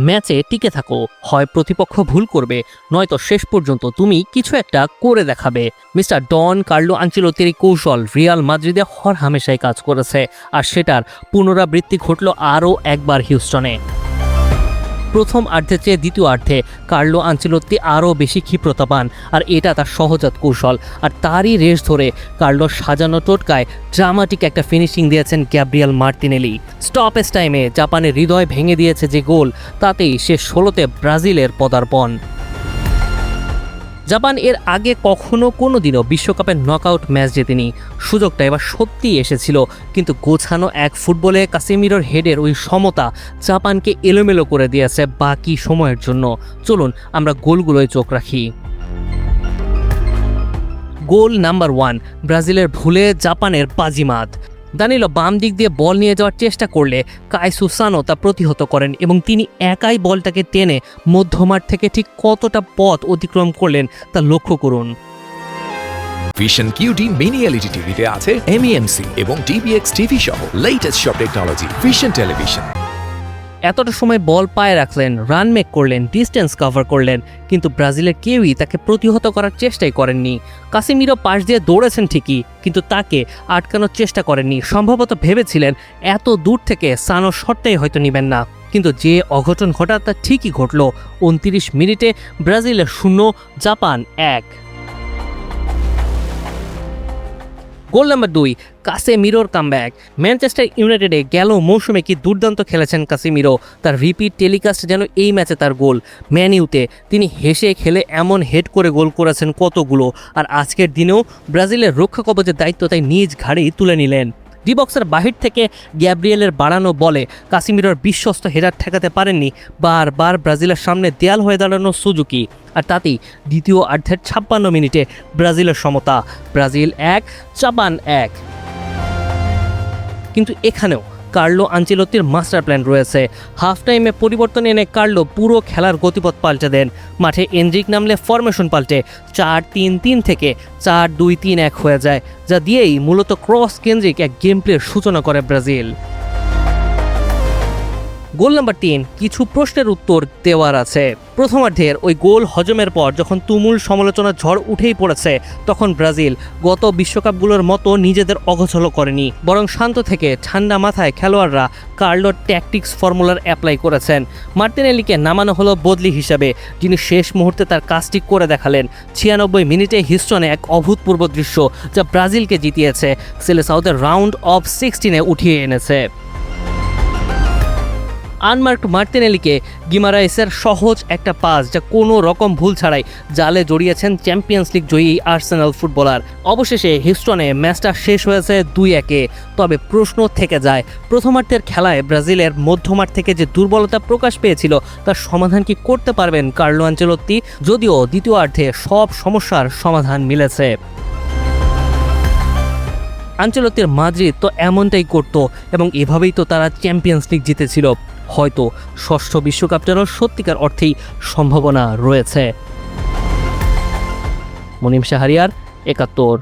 ম্যাচে টিকে থাকো, হয় প্রতিপক্ষ ভুল করবে, নয়তো শেষ পর্যন্ত তুমি কিছু একটা করে দেখাবে। মিস্টার ডন কার্লো আনচেলত্তির এই কৌশল রিয়াল মাদ্রিদে হরহামেশাই কাজ করেছে, আর সেটার পুনরাবৃত্তি ঘটল আরও একবার হিউস্টনে। প্রথম অর্ধের চেয়ে দ্বিতীয় অর্ধে কার্লো আনচেলত্তি আরও বেশি ক্ষিপ্রতা পান, আর এটা তার সহজাত কৌশল। আর তারই রেশ ধরে কার্লোর সাজানো টোটকায় ড্রামাটিক একটা ফিনিশিং দিয়েছেন গ্যাব্রিয়েল মার্তিনেলি। স্টপেজ টাইমে জাপানের হৃদয় ভেঙে দিয়েছে যে গোল, তাতেই শেষ 16তে ব্রাজিলের পদার্পণ। জাপান এর আগে কখনো কোনোদিনও বিশ্বকাপের নকআউট ম্যাচ জেতেনি। সুযোগটা এবার সত্যিই এসেছিল, কিন্তু গোছানো এক ফুটবলে কাসেমিরোর হেডের ওই সমতা জাপানকে এলোমেলো করে দিয়েছে বাকি সময়ের জন্য। চলুন আমরা গোলগুলোয় চোখ রাখি। গোল নাম্বার 1, ব্রাজিলের ভুলে জাপানের বাজিমাত। দানিলো বাম দিক দিয়ে বল নিয়ে যাওয়ার চেষ্টা করলে কাইসুসানো তা প্রতিহত করেন, এবং তিনি একাই বলটাকে টেনে মধ্যমাঠ থেকে ঠিক কতটা পথ অতিক্রম করলেন তা লক্ষ্য করুন। ভিশন QD মিনি LED টিভিতে আছে MEMC এবং DBX টিভি সহ লেটেস্ট সব টেকনোলজি। Vision television. এতটা সময় বল পায়ে রাখলেন, রান মেক করলেন, ডিস্টেন্স কভার করলেন, কিন্তু ব্রাজিলের কেউই তাকে প্রতিহত করার চেষ্টাই করেননি। কাসেমিরো পাশ দিয়ে দৌড়েছেন ঠিকই, কিন্তু তাকে আটকানোর চেষ্টা করেননি। সম্ভবত ভেবেছিলেন এত দূর থেকে সানো শটটাই হয়তো নেবেন না, কিন্তু যে অঘটন ঘটা তা ঠিকই ঘটল। 29 মিনিটে ব্রাজিলের 0, জাপান 1। গোল নাম্বার 2, কাসেমিরোর কামব্যাক। ম্যানচেস্টার ইউনাইটেডে গেল মৌসুমে কি দুর্দান্ত খেলেছেন কাসেমিরো, তার রিপিট টেলিকাস্ট যেন এই ম্যাচে তার গোল। ম্যান ইউতে তিনি হেসে খেলে এমন হেড করে গোল করেছেন কতগুলো, আর আজকের দিনেও ব্রাজিলের রক্ষা কবচের দায়িত্ব তাই নিজ ঘাড়েই তুলে নিলেন। ডি বক্সের বাহির থেকে গ্যাব্রিয়েলের বাড়ানো বলে কাসেমিরোর বিশ্বস্ত হেডার ঠেকাতে পারেননি। বারবার ব্রাজিলের সামনে দেয়াল হয়ে দাঁড়ানো সুজুকি, আর তাতেই দ্বিতীয় অর্ধের 56 মিনিটে ব্রাজিলের সমতা। Brazil 1, Japan 1। কিন্তু এখানেও কার্লো আনচেলত্তির মাস্টার প্ল্যান রয়েছে। হাফ টাইমে পরিবর্তন এনে কার্লো পুরো খেলার গতিপথ পাল্টে দেন। মাঠে এনরিক নামলে ফরমেশন পাল্টে 4-3-3 থেকে 4-2-3-1 হয়ে যায়, যা দিয়েই মূলত ক্রস কেন্দ্রিক এক গেম প্লের সূচনা করে ব্রাজিল। গোল নাম্বার 3, কিছু প্রশ্নের উত্তর দেওয়ার আছে। প্রথমার্ধের ওই গোল হজমের পর যখন তুমুল সমালোচনার ঝড় উঠেই পড়েছে, তখন ব্রাজিল গত বিশ্বকাপগুলোর মতো নিজেদের অগোছালো করেনি, বরং শান্ত থেকে ঠান্ডা মাথায় খেলোয়াড়রা কার্লোর ট্যাকটিক্স ফর্মুলার অ্যাপ্লাই করেছেন। মার্তিনেলিকে নামানো হলো বদলি হিসাবে, যিনি শেষ মুহূর্তে তার কাজটি করে দেখালেন। 96 মিনিটে হিউস্টনে এক অভূতপূর্ব দৃশ্য, যা ব্রাজিলকে জিতিয়েছে, সেলেসাওদের রাউন্ড অফ 16-এ উঠিয়ে এনেছে। আনমার্কড মার্তিনেলিকে গিমারায়েসের সহজ একটা পাস, যা কোনো রকম ভুল ছাড়াই জালে জড়িয়েছেন চ্যাম্পিয়ন্স লিগ জয়ী আর্সেনাল ফুটবলার। অবশেষে হিউস্টনে ম্যাচটা শেষ হয়েছে 2-1-এ। তবে প্রশ্ন থেকে যায়, প্রথমার্ধের খেলায় ব্রাজিলের মধ্যমাঠ থেকে যে দুর্বলতা প্রকাশ পেয়েছিল তার সমাধান কি করতে পারবেন কার্লো আনচেলত্তি? যদিও দ্বিতীয় অর্ধে সব সমস্যার সমাধান মিলেছে। আনচেলত্তির মাদ্রিদ তো এমনটাই করত, এবং এভাবেই তো তারা চ্যাম্পিয়ন্স লিগ জিতেছিল। হয়তো ষষ্ঠ বিশ্বকাপটারও সত্যিকার অর্থেই সম্ভাবনা রয়েছে। মুনিম শাহরিয়ার, 71।